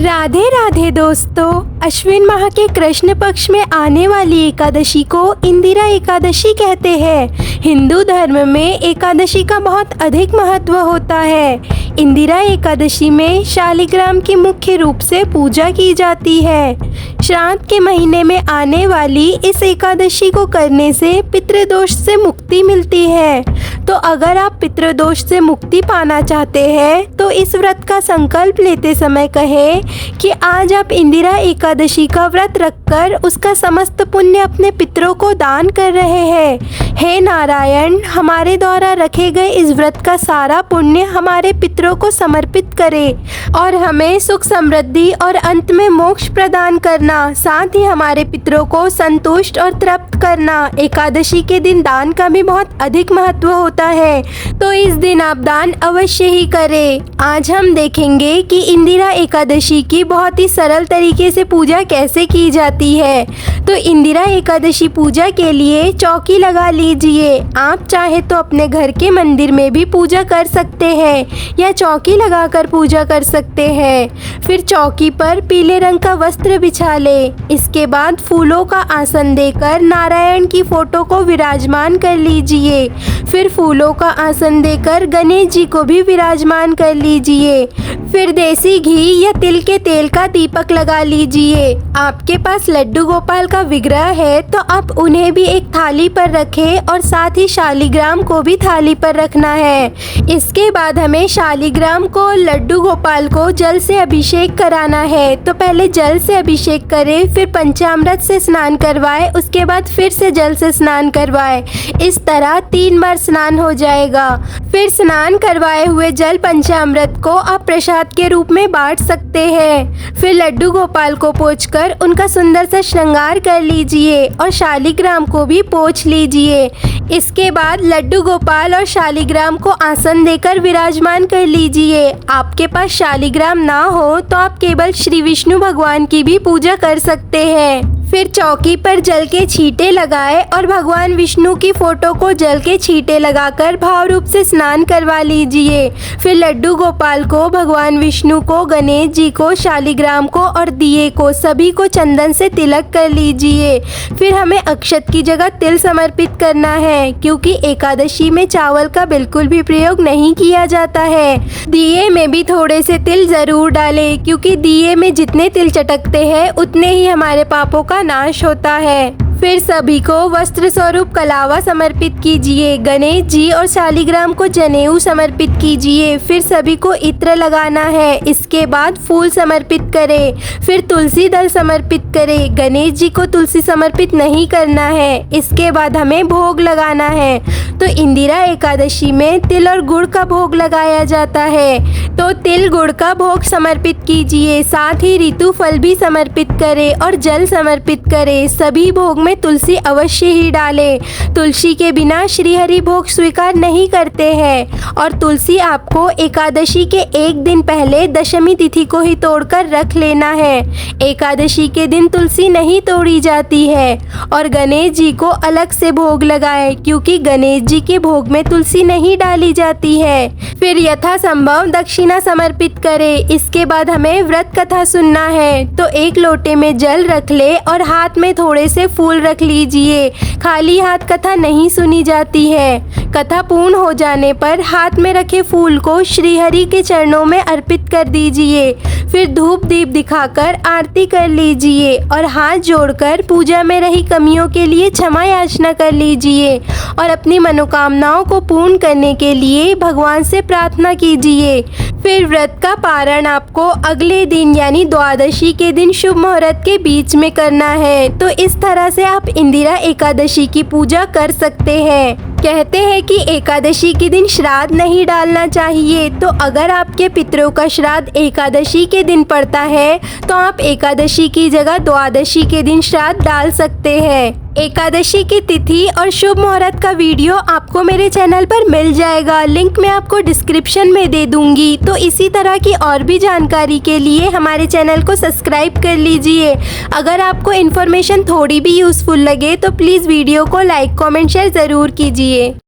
राधे राधे दोस्तों, अश्विन माह के कृष्ण पक्ष में आने वाली एकादशी को इंदिरा एकादशी कहते हैं। हिंदू धर्म में एकादशी का बहुत अधिक महत्व होता है। इंदिरा एकादशी में शालिग्राम की मुख्य रूप से पूजा की जाती है। श्राद्ध के महीने में आने वाली इस एकादशी को करने से पितृदोष से मुक्ति मिलती है। तो अगर आप पितृदोष से मुक्ति पाना चाहते हैं तो इस व्रत का संकल्प लेते समय कहें कि आज आप इंदिरा एकादशी का व्रत रखकर उसका समस्त पुण्य अपने पितरों को दान कर रहे हैं। हे नारायण, हमारे द्वारा रखे गए इस व्रत का सारा पुण्य हमारे पितरों को समर्पित करें और हमें सुख समृद्धि और अंत में मोक्ष प्रदान करना, साथ ही हमारे पितरों को संतुष्ट और तृप्त करना। एकादशी के दिन दान का भी बहुत अधिक महत्व होता है, तो इस दिन आप दान अवश्य ही करें। आज हम देखेंगे कि इंदिरा एकादशी की बहुत ही सरल तरीके से पूजा कैसे की जाती है। तो इंदिरा एकादशी पूजा के लिए चौकी लगा लीजिए। आप चाहे तो अपने घर के मंदिर में भी पूजा कर सकते हैं या चौकी लगाकर पूजा कर सकते हैं। फिर चौकी पर पीले रंग का वस्त्र बिछा ले। इसके बाद फूलों का आसन देकर नारायण की फोटो को विराजमान कर लीजिए। फिर फूलों का आसन देकर गणेश जी को भी विराजमान कर लीजिए। फिर देसी घी या तिल के तेल का दीपक लगा लीजिए। आपके पास लड्डू गोपाल का विग्रह है तो आप उन्हें भी एक थाली पर रखें और साथ ही शालिग्राम को भी थाली पर रखना है। इसके बाद हमें शालिग्राम को, लड्डू गोपाल को जल से अभिषेक कराना है। तो पहले जल से अभिषेक करें, फिर पंचामृत से स्नान करवाएं, उसके बाद फिर से जल से स्नान करवाएं। इस तरह 3 बार स्नान हो जाएगा। फिर स्नान करवाए हुए जल पंचामृत को आप प्रसाद के रूप में बांट सकते हैं। फिर लड्डू गोपाल को पोंछकर उनका सुंदर सा श्रृंगार कर लीजिए और शालिग्राम को भी पोंछ लीजिए। इसके बाद लड्डू गोपाल और शालिग्राम को आसन देकर विराजमान कर लीजिए। आपके पास शालिग्राम ना हो तो आप केवल श्री विष्णु भगवान की भी पूजा कर सकते हैं। फिर चौकी पर जल के छींटे लगाए और भगवान विष्णु की फोटो को जल के छींटे लगाकर भाव रूप से स्नान करवा लीजिए। फिर लड्डू गोपाल को, भगवान विष्णु को, गणेश जी को, शालिग्राम को और दिए को, सभी को चंदन से तिलक कर लीजिए। फिर हमें अक्षत की जगह तिल समर्पित करना है, क्योंकि एकादशी में चावल का बिल्कुल भी प्रयोग नहीं किया जाता है। दिए में भी थोड़े से तिल जरूर डालें, क्योंकि दिए में जितने तिल चटकते हैं उतने ही हमारे पापों का नाश होता है। फिर सभी को वस्त्र स्वरूप कलावा समर्पित कीजिए। गणेश जी और शालिग्राम को जनेऊ समर्पित कीजिए। फिर सभी को इत्र लगाना है। इसके बाद फूल समर्पित करें। फिर तुलसी दल समर्पित करें। गणेश जी को तुलसी समर्पित नहीं करना है। इसके बाद हमें भोग लगाना है। तो इंदिरा एकादशी में तिल और गुड़ का भोग लगाया जाता है, तो तिल गुड़ का भोग समर्पित कीजिए। साथ ही ऋतु फल भी समर्पित करें और जल समर्पित करें। सभी भोग में तुलसी अवश्य ही डालें। तुलसी के बिना श्री हरि भोग स्वीकार नहीं करते हैं। और तुलसी आपको एकादशी के एक दिन पहले दशमी तिथि को ही तोड़कर रख लेना है। एकादशी के दिन तुलसी नहीं तोड़ी जाती है। और गणेश जी को अलग से भोग लगाएं, क्योंकि गणेश जी के भोग में तुलसी नहीं डाली जाती है। फिर यथासंभव दक्षिणा समर्पित करें। इसके बाद हमें व्रत कथा सुनना है, तो एक लोटे में जल रख ले और हाथ में थोड़े से फूल रख लीजिए। खाली हाथ कथा नहीं सुनी जाती है। कथा पूर्ण हो जाने पर हाथ में रखे फूल को श्री हरि के चरणों में अर्पित कर दीजिए। फिर धूप दीप दिखाकर आरती कर लीजिए और हाथ जोड़कर पूजा में रही कमियों के लिए क्षमा याचना कर लीजिए और अपनी मनोकामनाओं को पूर्ण करने के लिए भगवान से प्रार्थना कीजिए। फिर व्रत का पारण आपको अगले दिन यानी द्वादशी के दिन शुभ मुहूर्त के बीच में करना है। तो इस तरह से आप इंदिरा एकादशी की पूजा कर सकते हैं। कहते हैं कि एकादशी के दिन श्राद्ध नहीं डालना चाहिए, तो अगर आपके पितरों का श्राद्ध एकादशी के दिन पड़ता है तो आप एकादशी की जगह द्वादशी के दिन श्राद्ध डाल सकते हैं। एकादशी की तिथि और शुभ मुहूर्त का वीडियो आपको मेरे चैनल पर मिल जाएगा। लिंक मैं आपको डिस्क्रिप्शन में दे दूंगी। तो इसी तरह की और भी जानकारी के लिए हमारे चैनल को सब्सक्राइब कर लीजिए। अगर आपको इन्फॉर्मेशन थोड़ी भी यूज़फुल लगे तो प्लीज़ वीडियो को लाइक, कमेंट, शेयर ज़रूर कीजिए।